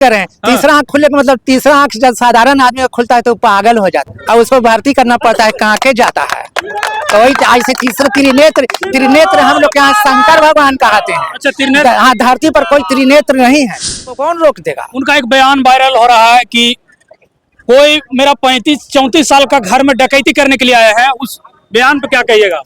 करें तीसरा आंख खुलने का मतलब तीसरा आंख जब साधारण आदमी का खुलता है तो पागल हो जाता है और उसको भर्ती करना पड़ता है, कांके जाता है। तो वही ऐसे तीसरा त्रिनेत्र हम लोग के यहाँ शंकर भगवान कहते हैं। अच्छा, त्रिनेत्र। हाँ, धरती पर कोई त्रिनेत्र नहीं है तो कौन रोक देगा। उनका एक बयान वायरल हो रहा है कि कोई मेरा 35-34 साल का घर में डकैती करने के लिए आया है। उस बयान पे क्या कहिएगा?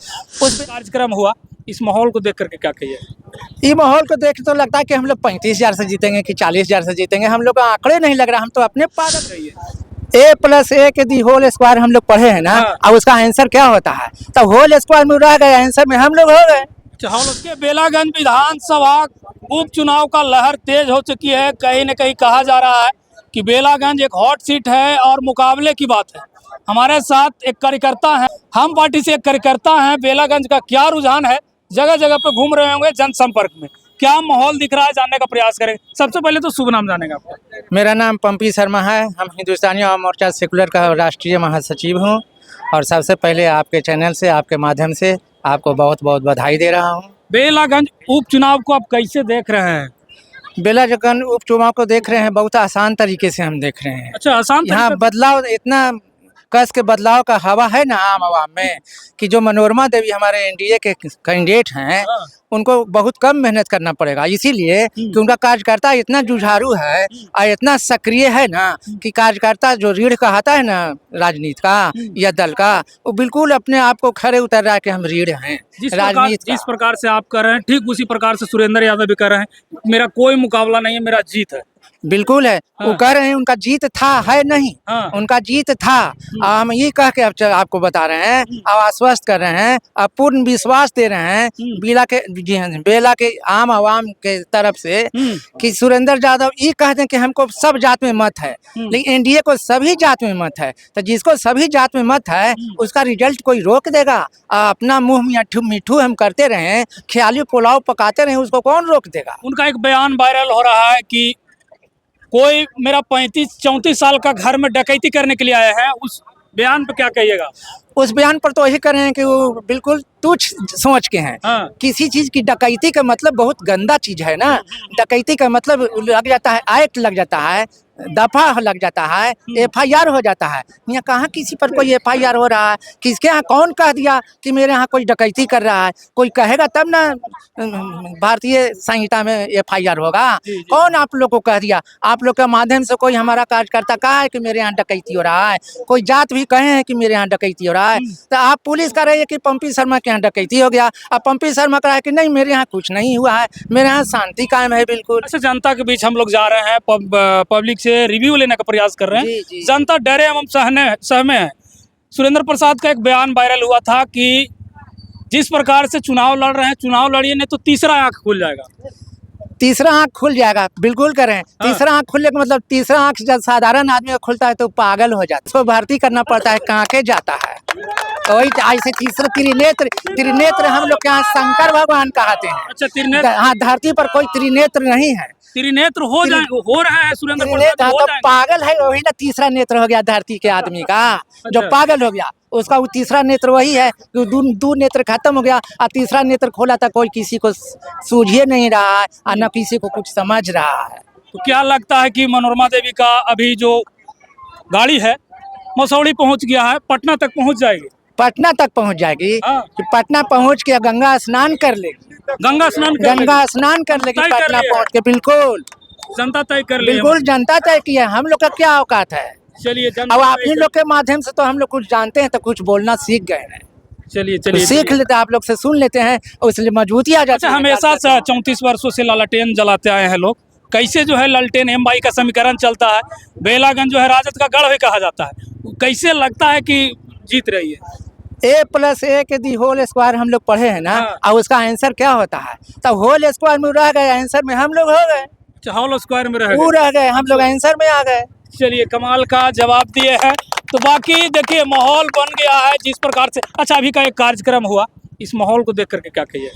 उस कार्यक्रम हुआ, इस माहौल को देख करके क्या कहिएगा? ये माहौल को देख तो लगता है कि हम लोग 35,000 से जीतेंगे कि 40,000 से जीतेंगे। हम लोग का आंकड़े नहीं लग रहा, हम तो अपने पागल रही है। A+A² हम लोग पढ़े हैं ना। हाँ। और उसका आंसर क्या होता है, तो होल स्क्वायर में रह गए, आंसर में हम लोग हो गए। के बेलागंज विधानसभा उपचुनाव का लहर तेज हो चुकी है। कहीं न कहीं कहा जा रहा है कि बेलागंज एक हॉट सीट है और मुकाबले की बात है। हमारे साथ एक कार्यकर्ता है, हम पार्टी से एक कार्यकर्ता हैं। बेलागंज का क्या रुझान है, जगह जगह पे घूम रहे होंगे जनसंपर्क में, क्या माहौल दिख रहा है, जानने का प्रयास करेंगे। सबसे पहले तो शुभ नाम जानेगा आपका। मेरा नाम पंपी शर्मा है, हम हिंदुस्तानी आवाम मोर्चा सेकुलर का राष्ट्रीय महासचिव हूँ। और सबसे पहले आपके चैनल से, आपके माध्यम से आपको बहुत बहुत बधाई दे रहा हूँ। बेलागंज उपचुनाव को आप कैसे देख रहे हैं? बेलागंज उपचुनाव को देख रहे हैं बहुत आसान तरीके से हम देख रहे हैं। अच्छा, आसान यहाँ तरीका- बदलाव, इतना कस के बदलाव का हवा है ना आम आवाम में कि जो मनोरमा देवी हमारे एनडीए के कैंडिडेट हैं, हाँ। उनको बहुत कम मेहनत करना पड़ेगा। इसीलिए कि उनका कार्यकर्ता इतना जुझारू है और इतना सक्रिय है ना कि कार्यकर्ता जो रीढ़ कहता है ना राजनीति का या दल का, वो बिल्कुल अपने आप को खड़े उतर रहा है कि हम रीढ़ हैं राजनीति जिस प्रकार से आप कर रहे हैं, ठीक उसी प्रकार से सुरेंद्र यादव भी कर रहे हैं। मेरा कोई मुकाबला नहीं है, मेरा जीत है। बिल्कुल है। हाँ। वो कह रहे हैं उनका जीत था, है नहीं। हाँ। उनका जीत था। हम ये कह के आपको बता रहे हैं और आश्वस्त कर रहे हैं और पूर्ण विश्वास दे रहे हैं बेला के आम आवाम के तरफ से कि सुरेंद्र यादव ये कहते हैं कि हमको सब जात में मत है, लेकिन एनडीए को सभी जात में मत है। तो जिसको सभी जात में मत है उसका रिजल्ट कोई रोक देगा? अपना मुंह मिठू हम करते रहे, ख्याली पुलाव पकाते रहे, उसको कौन रोक देगा। उनका एक बयान वायरल हो रहा है कि कोई मेरा 35-34 साल का घर में डकैती करने के लिए आया है। उस बयान पे क्या कहिएगा? उस बयान पर तो यही कर रहे हैं कि वो बिल्कुल तुच्छ सोच के हैं। हाँ। किसी चीज की डकैती का मतलब बहुत गंदा चीज है ना। डकैती का मतलब लग जाता है एक्ट, लग जाता है दफा, लग जाता है FIR हो जाता है। यहाँ कहाँ किसी पर कोई FIR हो रहा है? किसके यहाँ कौन कह दिया कि मेरे यहाँ कोई डकैती कर रहा है? कोई कहेगा तब ना भारतीय संहिता में FIR होगा। कौन आप लोग को कह दिया? आप लोग के माध्यम से कोई हमारा कार्यकर्ता कहा है कि मेरे यहाँ डकैती हो रहा है? कोई जात भी कहे हैं कि मेरे यहाँ डकैती हो रहा है? तो आप पुलिस कह रही है कि पंपी शर्मा के यहाँ डकैती हो गया। अब पंपी शर्मा कह रहा है कि नहीं, मेरे यहाँ कुछ नहीं हुआ है, मेरे यहाँ शांति कायम है बिल्कुल। अच्छा, जनता के बीच हम लोग जा रहे हैं, पब्लिक से रिव्यू लेने का प्रयास कर रहे हैं। जी। जनता डरे एवं सहमे है। सुरेंद्र प्रसाद का एक बयान वायरल हुआ था कि जिस प्रकार से चुनाव लड़ रहे हैं, चुनाव लड़िए नहीं तो तीसरा आंख खुल जाएगा। तीसरा आंख खुल जाएगा, बिल्कुल करें। तीसरा आंख खुलने का मतलब तीसरा आंख जब साधारण आदमी का खुलता है तो पागल हो जाता है, उसको भर्ती करना पड़ता है, कांके जाता है। तो वही ऐसे तीसरा त्रिनेत्र हम लोग के यहाँ शंकर भगवान कहते हैं। अच्छा, त्रिनेत्र। हाँ, धरती पर कोई त्रिनेत्र नहीं है। त्रिनेत्र हो रहा है सुरेंद्र प्रसाद, त्रिनेत्र हो तो जाएंगे। पागल है, वही ना तीसरा नेत्र हो गया धरती के आदमी का, जो अच्छा। पागल हो गया उसका वो तीसरा नेत्र वही है। दो नेत्र खत्म हो गया और तीसरा नेत्र खोला था, कोई किसी को सूझे नहीं रहा है और न किसी को कुछ समझ रहा है। तो क्या लगता है कि मनोरमा देवी का अभी जो गाड़ी है मसौड़ी पहुंच गया है, पटना तक पहुंच जाएगी? पटना तक पहुंच जाएगी। हाँ। कि पटना पहुंच के गंगा स्नान कर लेगी, गंगा स्नान कर गंगा स्नान कर लेगी तय कर पटना लिया। पहुंच के। बिल्कुल जनता तय कर ली है। बिल्कुल जनता तय की है, हम लोग का क्या औकात है। चलिए, अब जनता आप तय ही कर- लोग के माध्यम से तो हम लोग कुछ जानते हैं, तो कुछ बोलना सीख गए हैं। चलिए तो सीख लेते हैं, आप लोग से सुन लेते हैं, इसलिए मजबूती आ जाती अच्छा, है। हमेशा से 34 वर्षों से लालटेन जलाते आए हैं लोग। कैसे जो है लालटेन एमवाई का समीकरण चलता है, बेलागंज जो है राजद का गढ़ भी कहा जाता है, कैसे लगता है कि जीत रही है? A+A² हम लोग पढ़े हैं ना। हाँ। और उसका आंसर क्या होता है, तो होल स्क्वायर में रह गए, आंसर में हम लोग हो गए, अच्छा, हॉल स्क्वायर में रह वो गए। रह गए, हम लोग आंसर में आ गए। चलिए, कमाल का जवाब दिए हैं। तो बाकी देखिए, माहौल बन गया है जिस प्रकार से। अच्छा, अभी का एक कार्यक्रम हुआ, इस माहौल को देख करके क्या कहिए?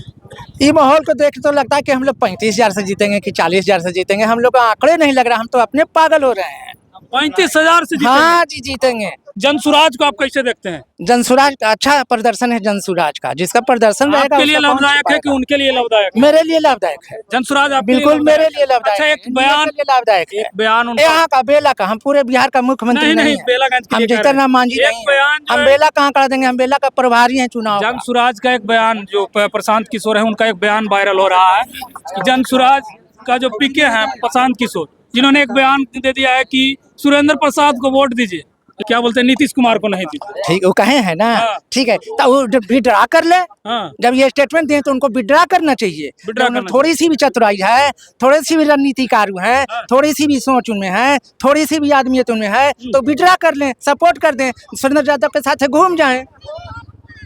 ये माहौल को देख तो लगता है कि हम लोग 35,000 से जीतेंगे कि 40,000 से जीतेंगे। हम लोग का आंकड़े नहीं लग रहा, हम तो अपने पागल हो रहे हैं। 35,000 से जीतेंगे। हाँ जी, जीतेंगे। जनसुराज को आप कैसे देखते हैं? जनसुराज का अच्छा प्रदर्शन है, जनसुराज का जिसका प्रदर्शन रहेगा आपके लिए उसका कौन लाभदायक है कि छुपाएगा? उनके लिए लाभदायक है? मेरे लिए लाभदायक है, जनसुराज आपके लिए बिल्कुल मेरे लाभदायक लिए है? लाभदायक अच्छा, है, एक इंडिया बयान, के लिए लाभदायक है। एक बयान उनका, यहाँ का बेला का, हम पूरे बिहार का मुख्यमंत्री नहीं नहीं नहीं है। बेलागंज के हम लिए कह जीतन रहे राम मांझी हैं। नहीं एक है। बयान जो हम है, बेला कहाँ करा देंगे, हम बेला का प्रभारी हैं चुनाव का। जनसुराज का एक बयान जो प्रशांत किशोर है, उनका एक बयान वायरल हो रहा है कि जनसुराज का जो पीके हैं प्रशांत किशोर, जिन्होंने एक बयान दे दिया है कि सुरेंद्र प्रसाद को वोट दीजिए, क्या बोलते हैं, नीतीश कुमार को नहीं दीजिए। ठीक, वो कहे हैं ना, हाँ। ठीक है, तो वो विड्रा कर ले। हाँ, जब ये स्टेटमेंट दिए तो उनको विड्रा करना चाहिए। विड्रा जब उन्हें करना थोड़ी सी भी चतुराई है, थोड़ी सी भी रणनीतिकार है, हाँ। थोड़ी सी भी सोच उनमें है, थोड़ी सी भी आदमियत उनमें है, तो विड्रा कर लें, सपोर्ट कर दें, सुरेंद्र यादव के साथ घूम जाएं।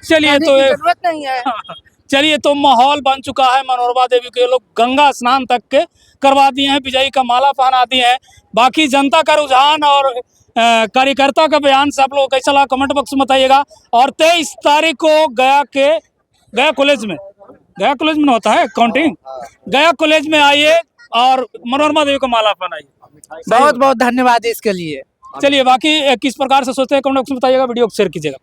चलिए कहने तो की जरूरत नहीं है। चलिए तो माहौल बन चुका है, मनोरमा देवी के लोग गंगा स्नान तक के करवा दिए हैं, विजयी का माला पहना दिए हैं। बाकी जनता का रुझान और कार्यकर्ता का बयान सब लोग कैसा लगा कमेंट बॉक्स में बताइएगा। और 23 तारीख को गया कॉलेज में होता है काउंटिंग, गया कॉलेज में आइए और मनोरमा देवी को माला पहनाइए। बहुत बहुत धन्यवाद इसके लिए। चलिए बाकी किस प्रकार से सोचते हैं कमेंट बॉक्स में बताइएगा, वीडियो को शेयर कीजिएगा।